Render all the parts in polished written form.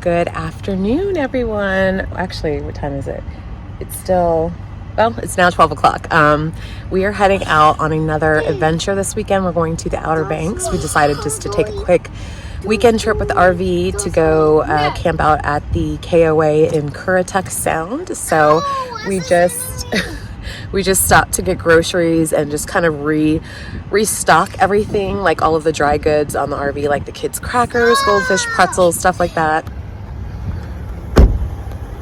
Good afternoon, everyone. Actually, what time is it? It's now 12 o'clock. We are heading out on another adventure this weekend. We're going to the Outer Banks. We decided just to take a quick weekend trip with the RV to go camp out at the KOA in Currituck Sound. So we just we just stopped to get groceries and just kind of restock everything, like all of the dry goods on the RV, like the kids' crackers, goldfish, pretzels, stuff like that.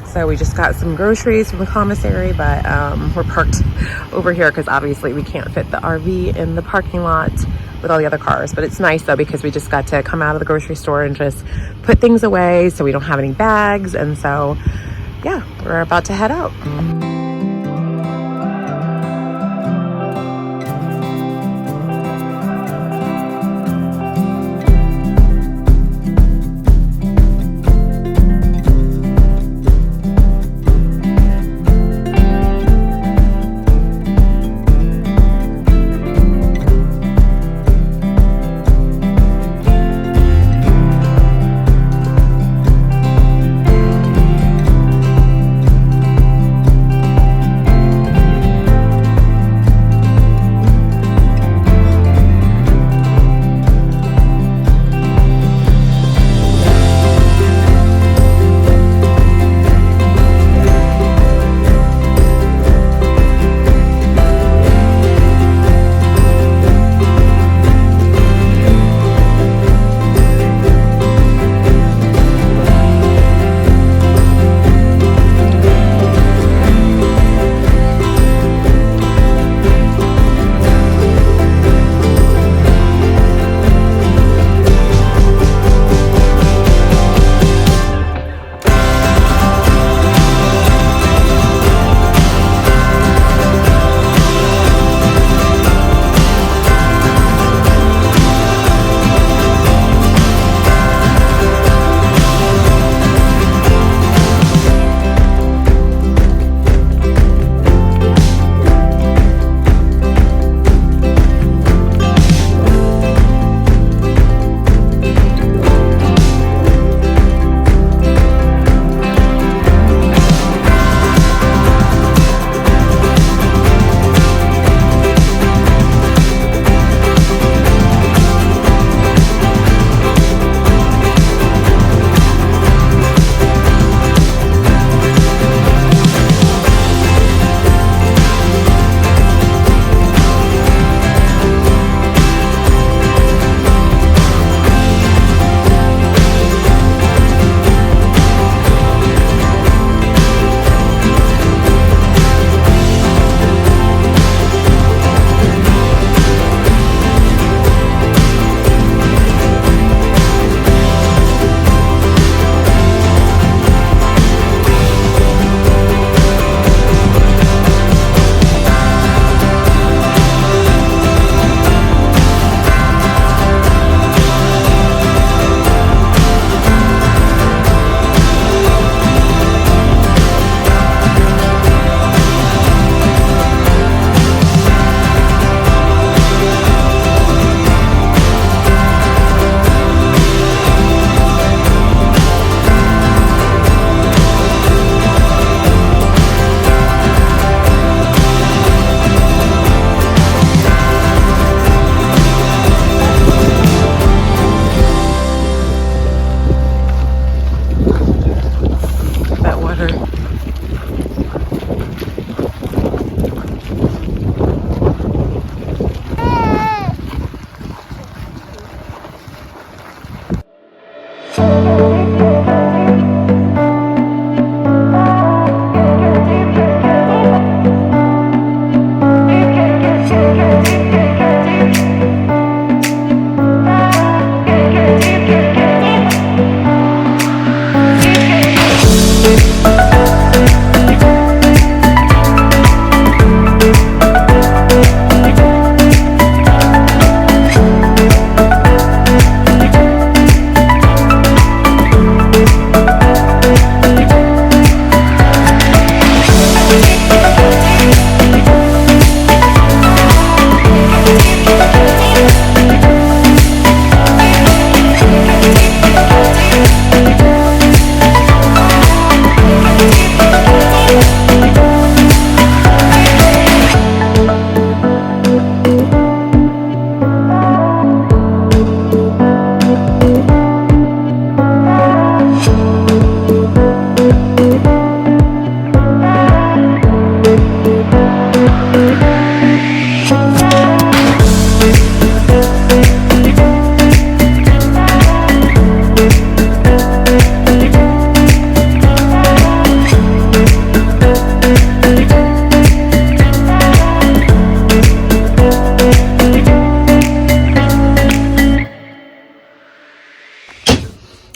So we just got some groceries from the commissary, but we're parked over here because obviously we can't fit the RV in the parking lot with all the other cars. But it's nice though, because we just got to come out of the grocery store and just put things away so we don't have any bags. And so, yeah, we're about to head out.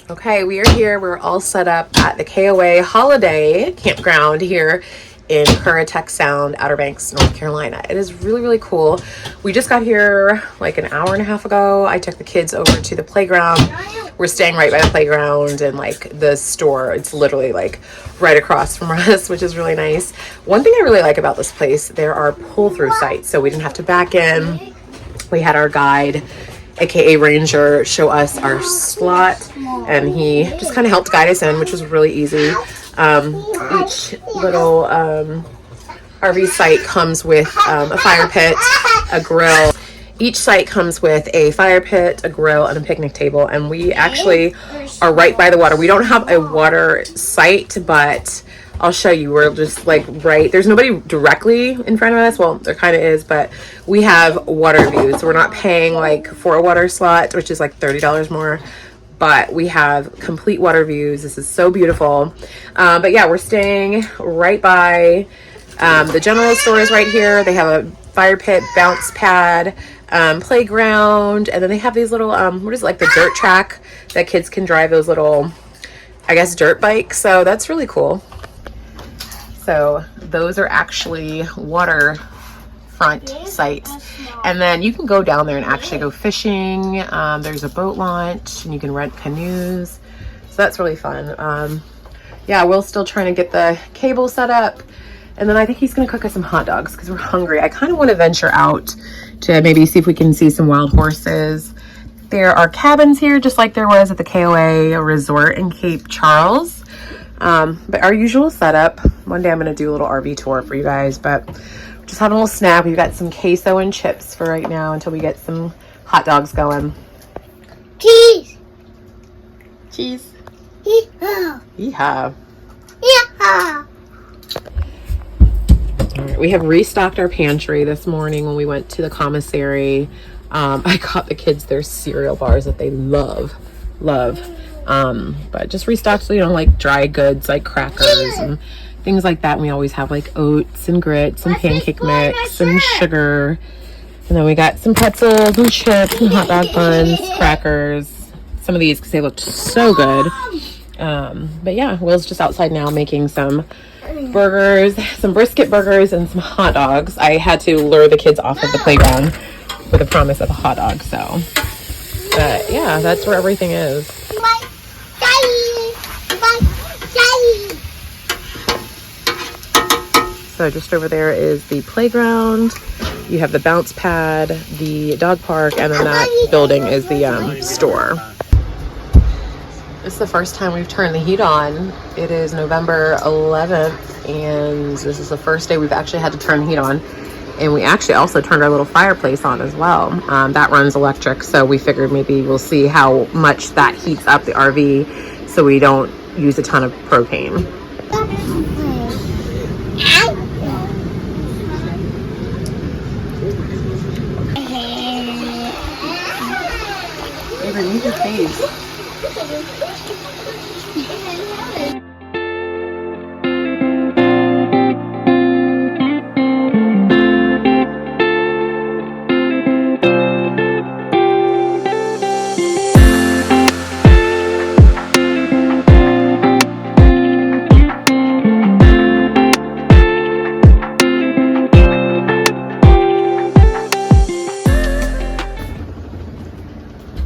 Okay, we are here. We're all set up at the KOA Holiday Campground here in Currituck Sound, Outer Banks, North Carolina. It is really, really cool. We just got here like an hour and a half ago. I took the kids over to the playground. We're staying right by the playground and like the store. It's literally like right across from us, which is really nice. One thing I really like about this place, there are pull-through sites, so we didn't have to back in. We had our guide, aka Ranger, show us our slot, and he just kind of helped guide us in, which was really easy. Each little RV site comes with a fire pit, a grill. Each site comes with a fire pit, a grill, and a picnic table, and we actually are right by the water. We don't have a water site, but I'll show you. We're just like right, there's nobody directly in front of us. Well, there kind of is, but we have water views. So we're not paying like for a water slot, which is like $30 more, but we have complete water views. This is so beautiful. But yeah, we're staying right by the general store is right here. They have a fire pit, bounce pad, playground, and then they have these little what is it, like the dirt track that kids can drive, those little, I guess, dirt bikes. So that's really cool. So those are actually waterfront sites. And then you can go down there and actually go fishing. There's a boat launch and you can rent canoes. So that's really fun. Yeah, Will's still trying to get the cable set up. And then I think he's gonna cook us some hot dogs because we're hungry. I kind of want to venture out to maybe see if we can see some wild horses. There are cabins here, just like there was at the KOA Resort in Cape Charles. But our usual setup. One day I'm going to do a little RV tour for you guys, but just having a little snack. We've got some queso and chips for right now until we get some hot dogs going. Cheese. Cheese. Yeehaw. Yeehaw. Yeehaw. All right, we have restocked our pantry this morning when we went to the commissary. I got the kids their cereal bars that they love. But just restocked, so, you know, like dry goods like crackers and things like that. And we always have like oats and grits and pancake mix and sugar. And then we got some pretzels and chips and hot dog buns, crackers. Some of these because they looked so good. But yeah, Will's just outside now making some burgers, some brisket burgers and some hot dogs. I had to lure the kids off of the playground with the promise of a hot dog. So, but yeah, that's where everything is. So just over there is the playground. You have the bounce pad, the dog park, and then that building is the store. This is the first time we've turned the heat on. It is November 11th, and this is the first day we've actually had to turn the heat on. And we actually also turned our little fireplace on as well. That runs electric, so we figured maybe we'll see how much that heats up the RV so we don't use a ton of propane. Avery, move your face.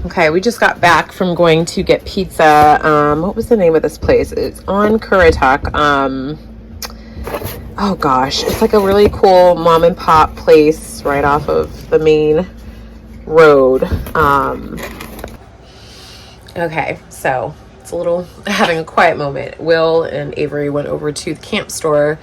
Okay, we just got back from going to get pizza. What was the name of this place? It's on Currituck. Oh gosh, it's like a really cool mom and pop place right off of the main road. Okay, so it's a little having a quiet moment. Will and Avery went over to the camp store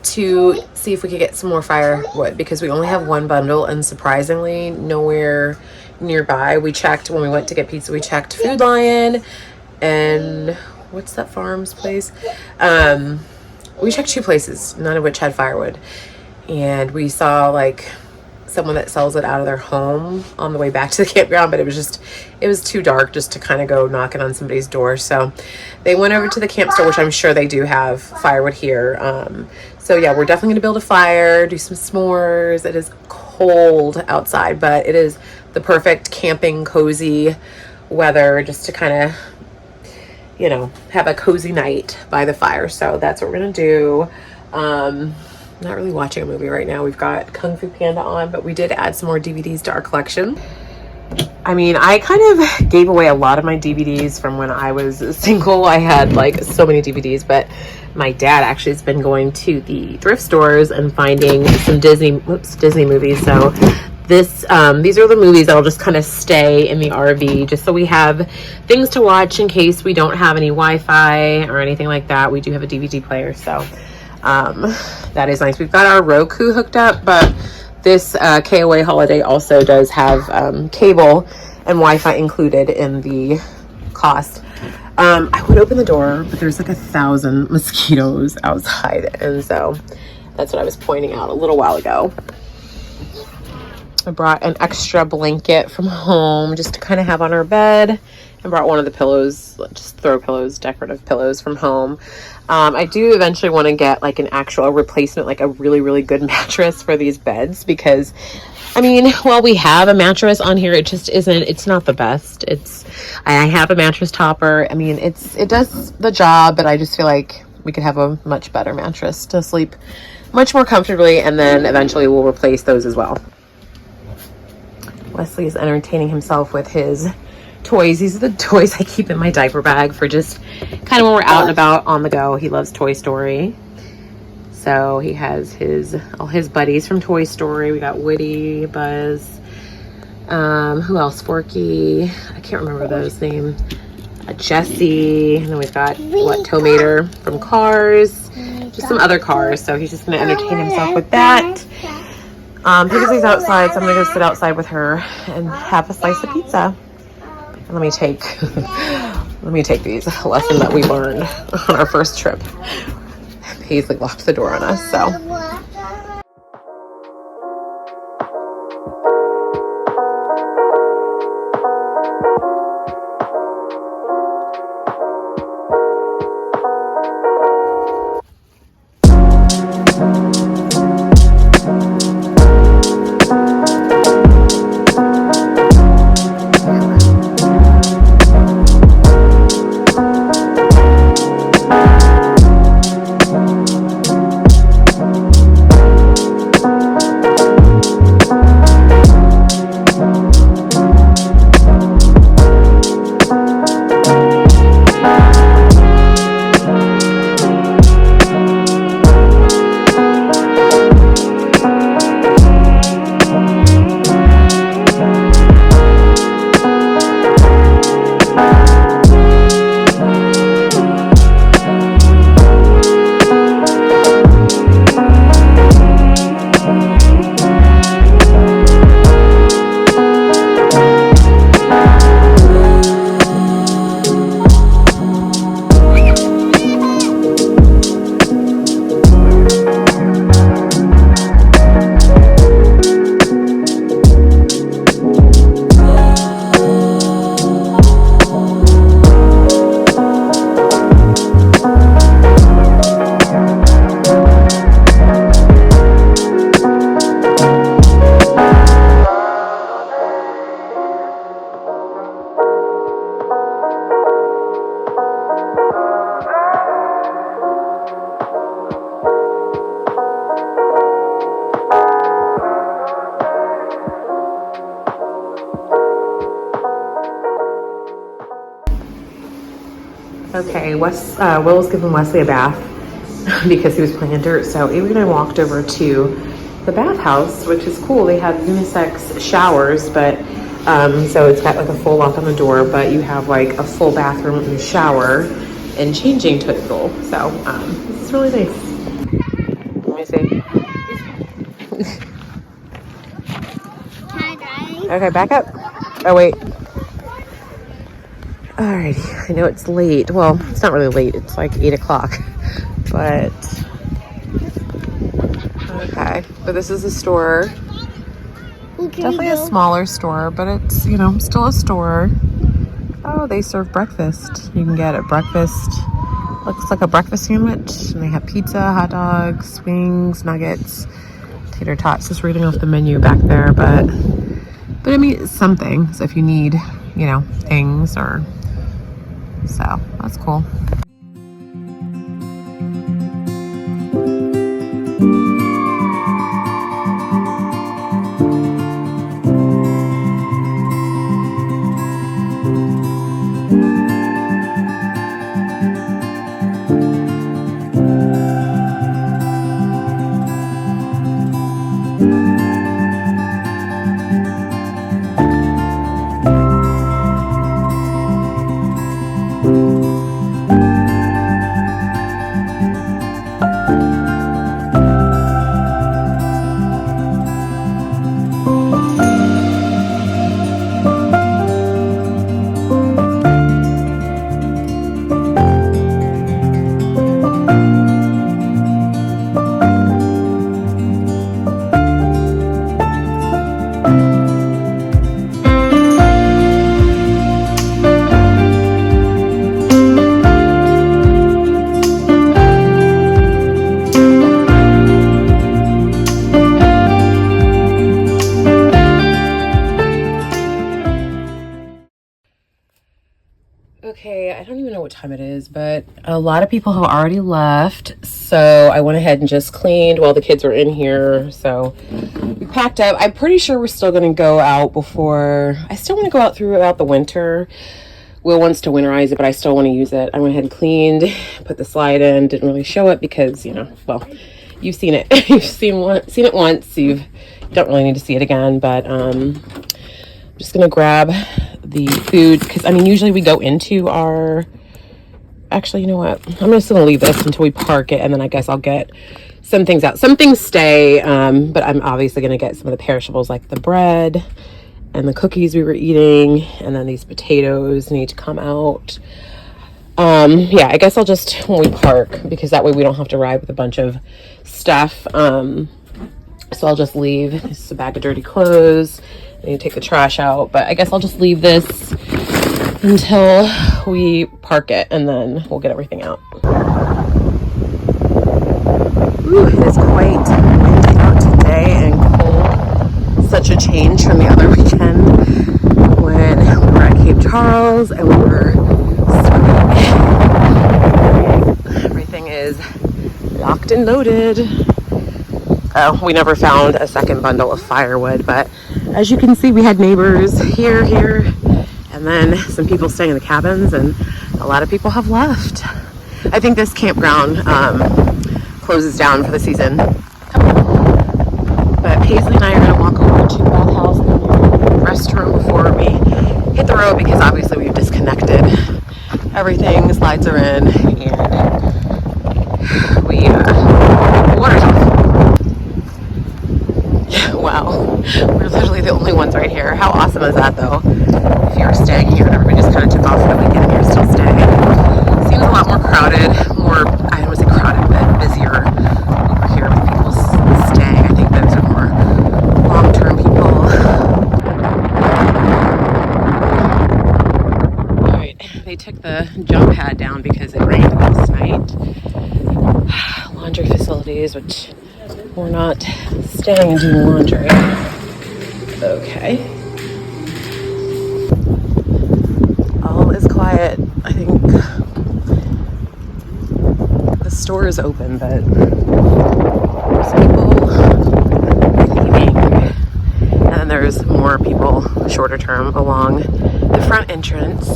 to see if we could get some more firewood because we only have one bundle and surprisingly nowhere nearby. We checked when we went to get pizza, we checked Food Lion and what's that farm's place? We checked two places, none of which had firewood. And we saw like someone that sells it out of their home on the way back to the campground, but it was too dark just to kind of go knocking on somebody's door. So they went over to the camp store, which I'm sure they do have firewood here. So yeah, we're definitely gonna build a fire, do some s'mores. It is cold outside, but it is the perfect camping cozy weather just to kind of you know, have a cozy night by the fire. So that's what we're gonna do. Not really watching a movie right now. We've got Kung Fu Panda on, but we did add some more DVDs to our collection. I mean, I kind of gave away a lot of my DVDs from when I was single. I had like so many DVDs, but my dad actually has been going to the thrift stores and finding some Disney movies. So these are the movies that'll just kind of stay in the RV, just so we have things to watch in case we don't have any Wi-Fi or anything like that. We do have a DVD player, so that is nice. We've got our Roku hooked up, but this KOA holiday also does have cable and Wi-Fi included in the cost. I would open the door, but there's like 1,000 mosquitoes outside, and so that's what I was pointing out a little while ago. I brought an extra blanket from home just to kind of have on our bed. I brought one of the pillows, just throw pillows, decorative pillows from home. I do eventually want to get like an actual replacement, like a really, really good mattress for these beds, because I mean, while we have a mattress on here, it just isn't, it's not the best. I have a mattress topper. I mean, it does the job, but I just feel like we could have a much better mattress to sleep much more comfortably, and then eventually we'll replace those as well. Wesley is entertaining himself with his toys. These are the toys I keep in my diaper bag for just kind of when we're out and about on the go. He loves Toy Story. So he has all his buddies from Toy Story. We got Woody, Buzz, who else? Forky. I can't remember those names. Jesse. And then we've got, Tow Mater from Cars. Just some other cars. So he's just going to entertain himself with that. Paisley's outside, so I'm going to go sit outside with her and have a slice of pizza. And let me take these lessons that we learned on our first trip. Paisley locked the door on us, so. Okay, Will's giving Wesley a bath because he was playing in dirt. So Avery and I walked over to the bathhouse, which is cool. They have unisex showers, but so it's got like a full lock on the door, but you have like a full bathroom and shower and changing toilet. So this is really nice. Let me see. Okay, back up. Oh wait. Alrighty, I know it's late. Well, it's not really late. It's like 8 o'clock, but okay. But this is a store. Definitely a smaller store, but it's, you know, still a store. Oh, they serve breakfast. You can get a breakfast. Looks like a breakfast sandwich, and they have pizza, hot dogs, wings, nuggets, tater tots. Just reading off the menu back there, but I mean, it's something. So if you need, you know, things or So that's cool. Okay, I don't even know what time it is, but a lot of people have already left. So I went ahead and just cleaned while the kids were in here. So we packed up. I'm pretty sure we're still going to go out before. I still want to go out throughout the winter. Will wants to winterize it, but I still want to use it. I went ahead and cleaned, put the slide in. Didn't really show it because, you know, well, you've seen it. You've seen it once. You don't really need to see it again, but I'm just going to grab the food because I mean usually we go into our, actually, you know what, I'm just gonna leave this until we park it, and then I guess I'll get some things out. Some things stay, but I'm obviously gonna get some of the perishables like the bread and the cookies we were eating, and then these potatoes need to come out. Yeah, I guess I'll just, when we park, because that way we don't have to ride with a bunch of stuff. So I'll just leave. This is a bag of dirty clothes. I need to take the trash out, but I guess I'll just leave this until we park it, and then we'll get everything out. Ooh, it is quite windy out today and cold. Such a change from the other weekend when we were at Cape Charles and we were swimming. Everything is locked and loaded. We never found a second bundle of firewood, but as you can see, we had neighbors here, and then some people staying in the cabins, and a lot of people have left. I think this campground closes down for the season. But Paisley and I are going to walk over to the bathhouse and restroom before we hit the road, because obviously we've disconnected everything. The slides are in, and we water's off. Wow, we're literally the only ones right here. How awesome is that, though? If you're staying here and everybody just kind of took off for the weekend and you're still staying. Seems a lot more crowded, more, I don't want to say crowded, but busier over here with people staying. I think those are more long-term people. All right, they took the jump pad down because it rained last night. Laundry facilities, which we're not staying and doing laundry. Okay. All is quiet. I think the store is open, but there's people leaving. And then there's more people shorter term along the front entrance.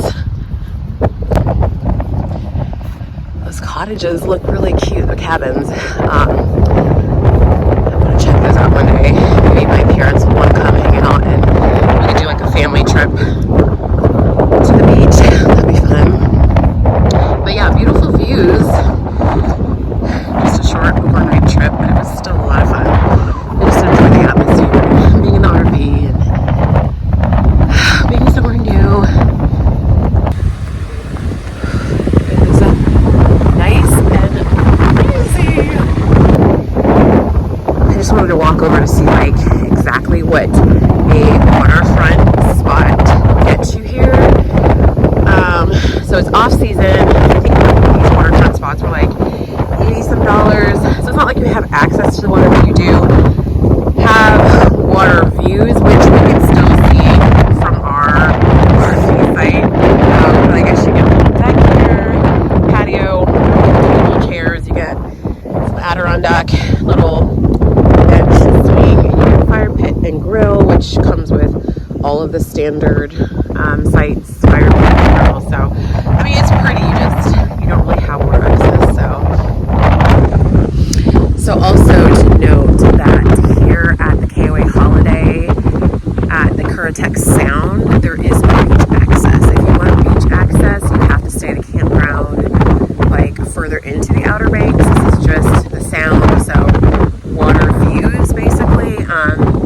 Those cottages look really cute, the cabins. Check those out one day. Maybe my parents will want to come hang out and we could do like a family trip to the beach. That'd be fun. But yeah, beautiful views. Just a short overnight trip, but it was still a lot of fun. I just enjoyed the atmosphere, being in the RV and being somewhere new. It is nice and breezy. I just wanted to walk over to see like exactly what a waterfront spot gets you here. So it's off season. I think these waterfront spots were like $80-some. So it's not like you have access to the water, but you do have water views, which we can still see from our RV site. But I guess you can deck the standard sites, fire pit. So, I mean, it's pretty. You don't really have more access. So also to note that here at the KOA Holiday at the Currituck Sound, there is no beach access. If you want beach access, you have to stay at a campground like further into the Outer Banks. This is just the Sound, so water views basically.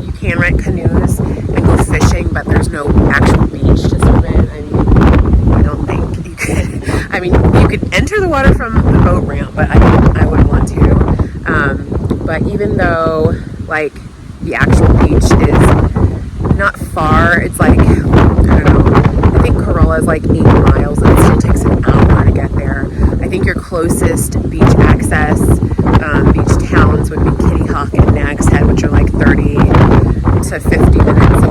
You can rent canoes and go fishing, but there's no actual beach to swim in. I mean, I don't think you could. I mean, you could enter the water from the boat ramp, but I wouldn't want to. But even though like the actual beach is not far, it's like, I don't know, I think Corolla is like 8 miles and it still takes an hour to get there. I think your closest beach access beach towns would be Kitty Hawk and Nag's Head, which are like 30 to 50 minutes